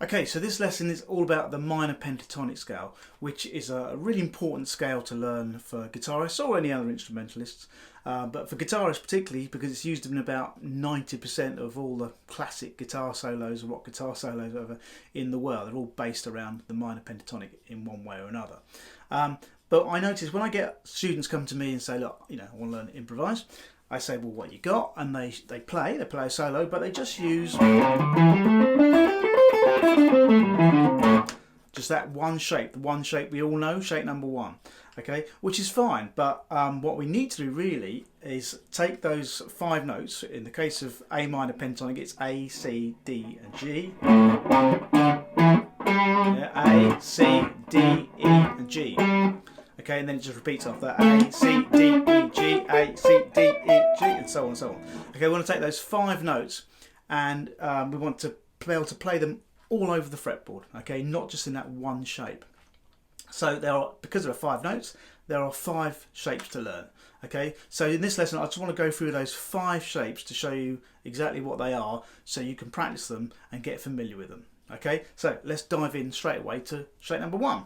Okay, so this lesson is all about the minor pentatonic scale, which is a really important scale to learn for guitarists or any other instrumentalists, but for guitarists particularly because it's used in about 90% of all the classic guitar solos or rock guitar solos over in the world. They're all based around the minor pentatonic in one way or another. But I notice when I get students come to me and say, look, I want to learn to improvise, I say, well, what you got? And they play a solo, but they just use just that one shape, the one shape we all know, shape number one, okay, which is fine. But what we need to do really is take those 5 notes. In the case of A minor pentatonic, it's A, C, D, and G. Yeah, A, C, D, E, and G. Okay, and then it just repeats after that. A, C, D, E, G, A, C, D, E, G, and so on and so on. Okay, we want to take those 5 notes and we want to be able to play them all over the fretboard, okay, not just in that one shape. So because there are 5 notes, there are 5 shapes to learn. Okay, so in this lesson I just want to go through those 5 shapes to show you exactly what they are so you can practice them and get familiar with them. Okay, so let's dive in straight away to shape number 1.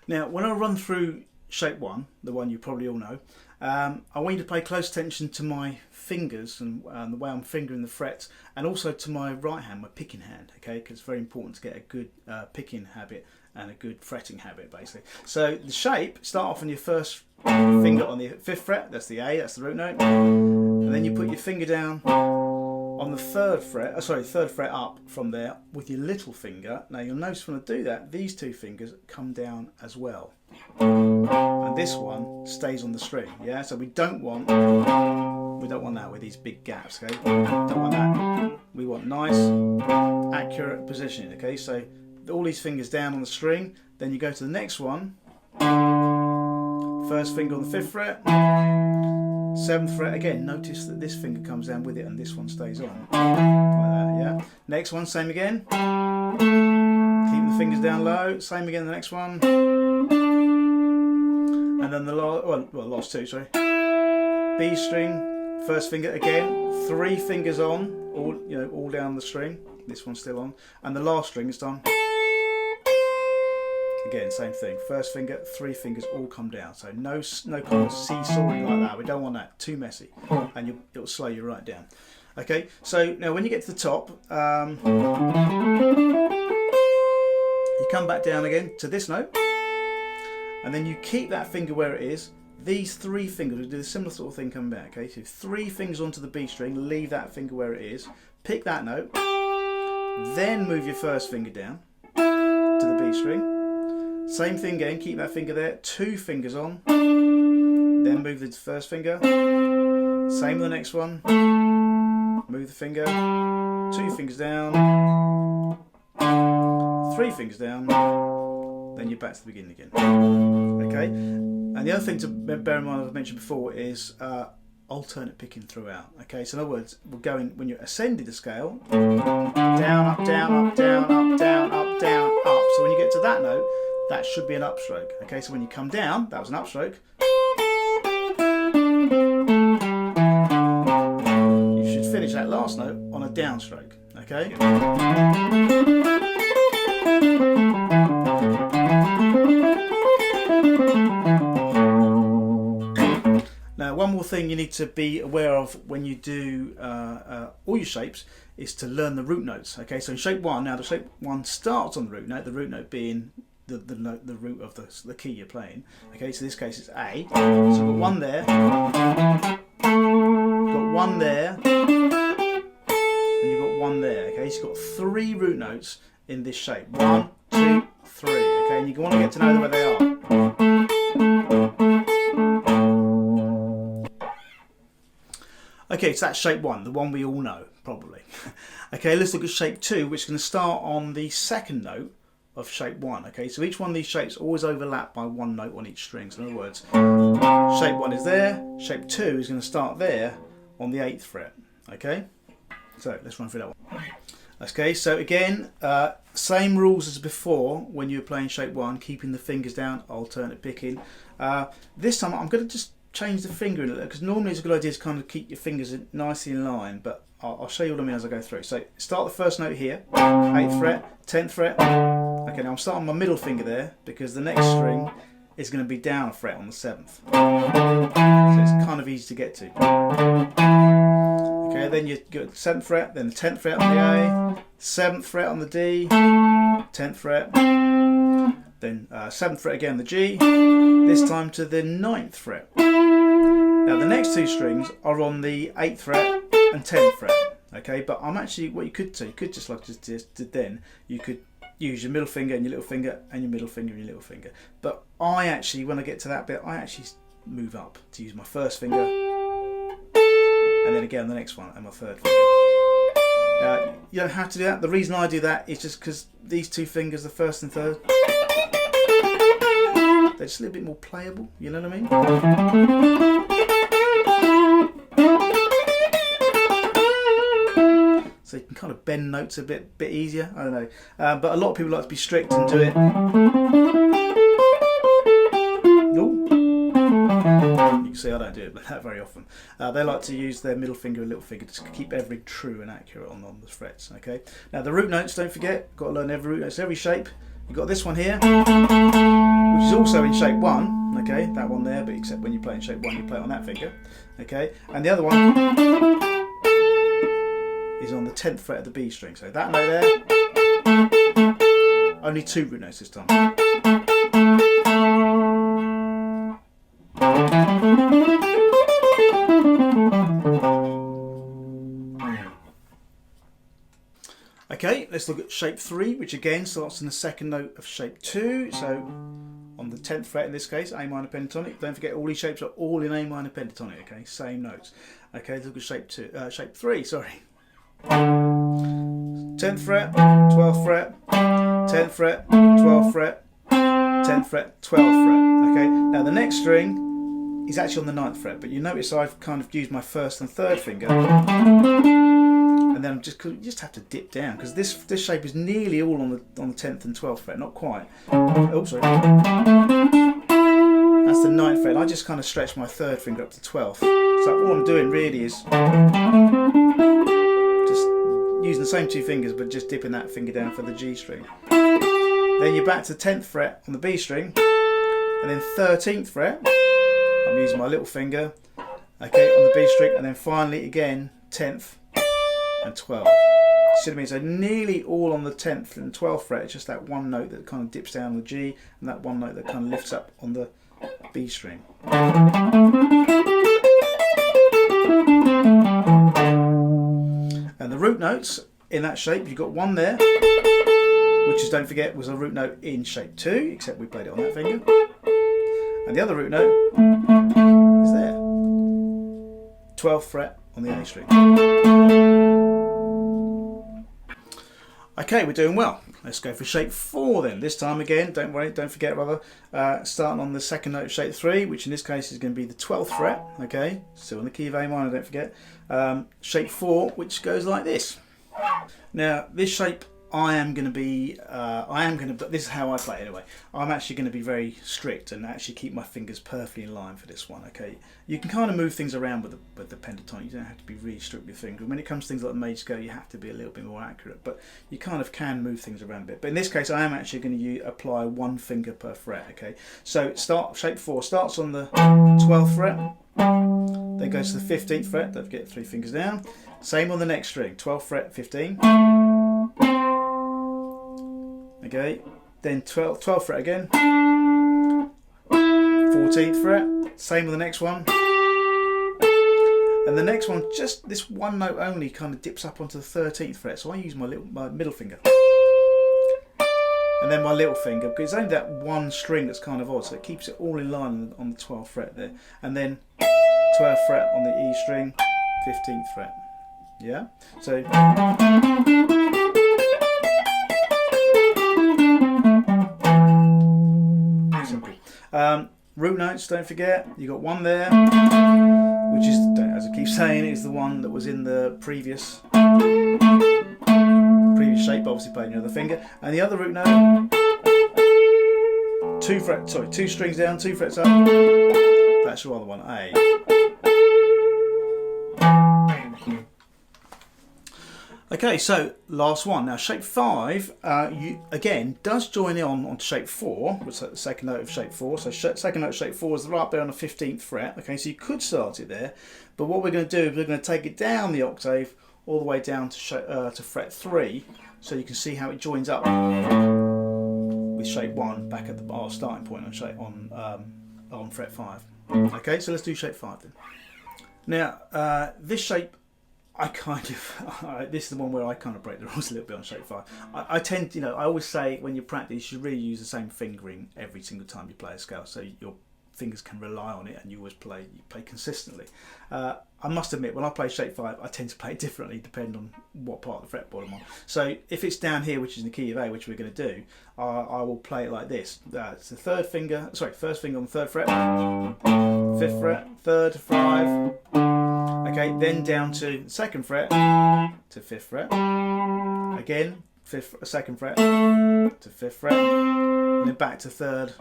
Now when I run through shape 1, the one you probably all know, I want you to pay close attention to my fingers and the way I'm fingering the frets, and also to my right hand, my picking hand, okay, because it's very important to get a good picking habit and a good fretting habit basically. So the shape, start off on your first finger on the 5th fret, that's the A, that's the root note, and then you put your finger down on the 3rd fret, 3rd fret up from there with your little finger. Now you'll notice when I do that, these 2 fingers come down as well. And this one stays on the string, yeah? So we don't want that with these big gaps, okay? Don't want that. We want nice, accurate positioning, okay? So all these fingers down on the string, then you go to the next one. First finger on the 5th fret, 7th fret, again, notice that this finger comes down with it and this one stays on. Like that, yeah? Next one, same again. Keep the fingers down low, same again the next one. And then the last 2, sorry. B string, first finger again, 3 fingers on, all down the string. This one's still on, and the last string is done. Again, same thing. First finger, 3 fingers all come down. So no kind of seesawing like that. We don't want that. Too messy, and it'll slow you right down. Okay. So now when you get to the top, you come back down again to this note. And then you keep that finger where it is. These 3 fingers, we do a similar sort of thing coming back. Okay, so 3 fingers onto the B string, leave that finger where it is, pick that note, then move your first finger down to the B string. Same thing again, keep that finger there, 2 fingers on, then move the first finger. Same with the next one. Move the finger, 2 fingers down, 3 fingers down. Then you're back to the beginning again. Okay, and the other thing to bear in mind, as I mentioned before, is alternate picking throughout. Okay, so in other words, we're going, when you're ascending the scale, down, up, down, up, down, up, down, up, down, up. So when you get to that note, that should be an upstroke. Okay, so when you come down, that was an upstroke. You should finish that last note on a downstroke. Okay. Now, one more thing you need to be aware of when you do all your shapes is to learn the root notes. Okay, so in shape 1, now the shape 1 starts on the root note being the root of the key you're playing. Okay, so in this case it's A. So we've got 1 there, got 1 there, and you've got 1 there. Okay, so you've got 3 root notes in this shape. 1, 2, 3. Okay, and you want to get to know where they are. Okay, so that's shape 1, the one we all know, probably. Okay, let's look at shape 2, which is going to start on the 2nd note of shape 1. Okay, so each one of these shapes always overlap by 1 note on each string. So in other words, shape 1 is there, shape 2 is going to start there on the 8th fret. Okay, so let's run through that one. Okay, so again, same rules as before when you were playing shape 1, keeping the fingers down, alternate picking. This time I'm going to just change the finger a little, because normally it's a good idea to kind of keep your fingers nicely in line, but I'll show you what I mean as I go through. So start the first note here, 8th fret, 10th fret. Okay, now I'm starting my middle finger there because the next string is going to be down a fret on the 7th. So it's kind of easy to get to. Okay, then you go to the 7th fret, then the 10th fret on the A, 7th fret on the D, 10th fret, then 7th fret again on the G, this time to the 9th fret. Now the next two strings are on the 8th fret and 10th fret. Okay, but I'm actually, what you could do, you could just like just did then, you could use your middle finger and your little finger and your middle finger and your little finger. But I actually, when I get to that bit, I actually move up to use my first finger and then again the next one and my third finger. You don't have to do that. The reason I do that is just because these two fingers, the first and third, they're just a little bit more playable, you know what I mean? So you can kind of bend notes a bit easier, I don't know. But a lot of people like to be strict and do it. You can see I don't do it that very often. They like to use their middle finger and little finger to keep everything true and accurate on the frets. Okay. Now the root notes, don't forget, got to learn every root notes, every shape. You've got this one here, which is also in shape 1, okay, that one there, but except when you play in shape 1 you play it on that finger, okay, and the other one is on the 10th fret of the B string, so that note there, only 2 root notes this time. Okay, let's look at shape 3, which again starts in the second note of shape 2. So on the 10th fret in this case, A minor pentatonic. Don't forget all these shapes are all in A minor pentatonic. Okay, same notes. Okay, let's look at shape 3. Sorry. 10th fret, 12th fret, 10th fret, 12th fret, 10th fret, 12th fret. Okay, now the next string is actually on the 9th fret, but you notice I've kind of used my first and third finger. And then you just have to dip down because this shape is nearly all on the 10th and 12th fret, not quite. Oh, sorry. That's the 9th fret. I just kind of stretch my third finger up to 12th. So all I'm doing really is just using the same 2 fingers, but just dipping that finger down for the G string. Then you're back to 10th fret on the B string, and then 13th fret. I'm using my little finger, okay, on the B string, and then finally again 10th. And 12. See what I mean? So nearly all on the 10th and 12th fret. It's just that one note that kind of dips down on the G, and that one note that kind of lifts up on the B string. And the root notes in that shape, you've got one there, which is, don't forget, was a root note in shape 2, except we played it on that finger. And the other root note is there, 12th fret on the A string. Okay, we're doing well. Let's go for shape 4 then. This time again, don't worry, don't forget rather, starting on the second note of shape 3, which in this case is going to be the 12th fret, okay, still in the key of A minor, don't forget. Shape 4, which goes like this. Now, this shape I am going to be, this is how I play it anyway. I'm actually going to be very strict and actually keep my fingers perfectly in line for this one, okay? You can kind of move things around with the pentatonic. You don't have to be really strict with your fingers. When it comes to things like the major scale, you have to be a little bit more accurate, but you kind of can move things around a bit. But in this case, I am actually going to apply 1 finger per fret, okay? So shape 4 starts on the 12th fret, then goes to the 15th fret, don't forget 3 fingers down. Same on the next string, 12th fret, 15. Okay, then 12th fret again, 14th fret, same with the next one, and the next one, just this one note only kind of dips up onto the 13th fret, so I use my middle finger, and then my little finger, because it's only that one string that's kind of odd, so it keeps it all in line on the 12th fret there, and then 12th fret on the E string, 15th fret, yeah, so... root notes, don't forget, you got one there, which is, as I keep saying, is the one that was in the previous shape, obviously playing the other finger, and the other root note, 2 strings down, 2 frets up, that actually rather one A. Okay, so last one. Now shape 5, again, does join in on shape 4, which is the second note of shape 4. So second note of shape 4 is right up there on the 15th fret. Okay, so you could start it there, but what we're going to do is we're going to take it down the octave all the way down to fret 3, so you can see how it joins up with shape 1 back at our starting point on fret 5. Okay, so let's do shape 5 then. Now this shape, this is the one where I kind of break the rules a little bit on shape 5. I tend to, I always say when you practice, you really use the same fingering every single time you play a scale, so your fingers can rely on it and you always play consistently. I must admit, when I play shape 5, I tend to play it differently depending on what part of the fretboard I'm on. So if it's down here, which is in the key of A, which we're going to do, I will play it like this. It's the first finger on the 3rd fret, 5th fret, 3rd to 5. Okay, then down to 2nd fret to 5th fret. Again, 2nd fret to 5th fret, and then back to 3rd,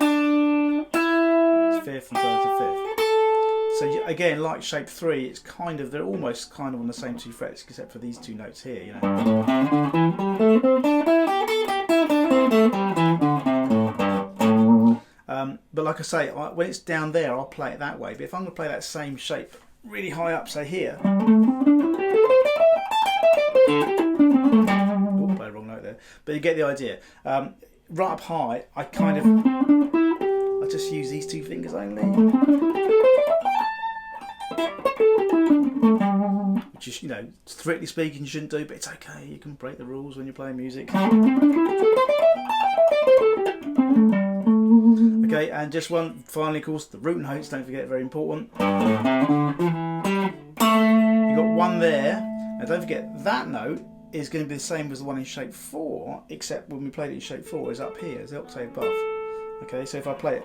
5th, and 3rd to 5th. So again, like shape 3, it's they're almost kind of on the same 2 frets, except for these 2 notes here. But like I say, when it's down there, I'll play it that way. But if I'm going to play that same shape really high up, say here, play the wrong note there, but you get the idea. Right up high, I just use these 2 fingers only, which is, strictly speaking, you shouldn't do, but it's okay. You can break the rules when you're playing music. Okay, and just one finally, of course, the root notes, don't forget, very important. You've got one there. Now don't forget, that note is going to be the same as the one in shape 4, except when we played it in shape 4, is up here, it's the octave above. Okay, so if I play it,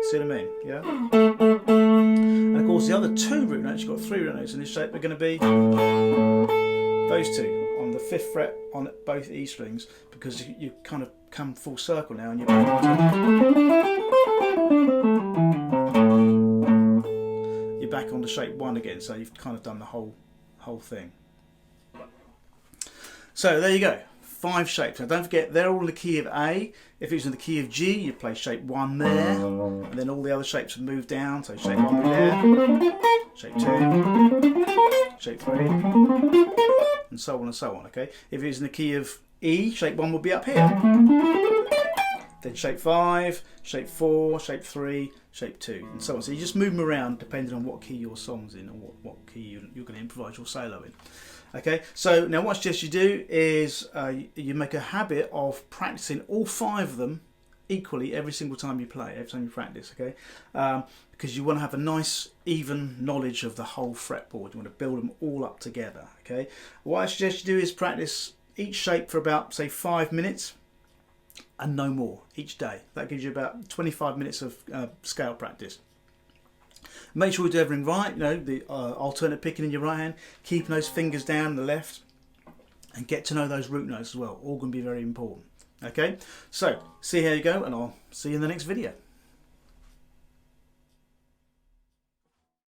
see what I mean? Yeah? And of course, the other 2 root notes, you've got 3 root notes in this shape, are going to be those 2 on the 5th fret on both E strings, because you kind of come full circle now and you're back onto shape 1 again, so you've kind of done the whole thing. So there you go, 5 shapes. Now don't forget, they're all in the key of A. If it was in the key of G, you'd play shape 1 there, and then all the other shapes would move down, so shape 1 would be there, shape 2, shape 3, and so on and so on. Okay, if it was in the key of E, shape 1 would be up here. Then shape 5, shape 4, shape 3, shape 2, and so on. So you just move them around depending on what key your song's in, or what key you're going to improvise your solo in. Okay, so now what I suggest you do is you make a habit of practicing all 5 of them equally every single time you play, every time you practice. Okay, because you want to have a nice even knowledge of the whole fretboard. You want to build them all up together. Okay, what I suggest you do is practice each shape for about, say, 5 minutes and no more each day. That gives you about 25 minutes of scale practice. Make sure you do everything right, the alternate picking in your right hand, keeping those fingers down in the left, and get to know those root notes as well. All going to be very important. Okay, so see how you go, and I'll see you in the next video.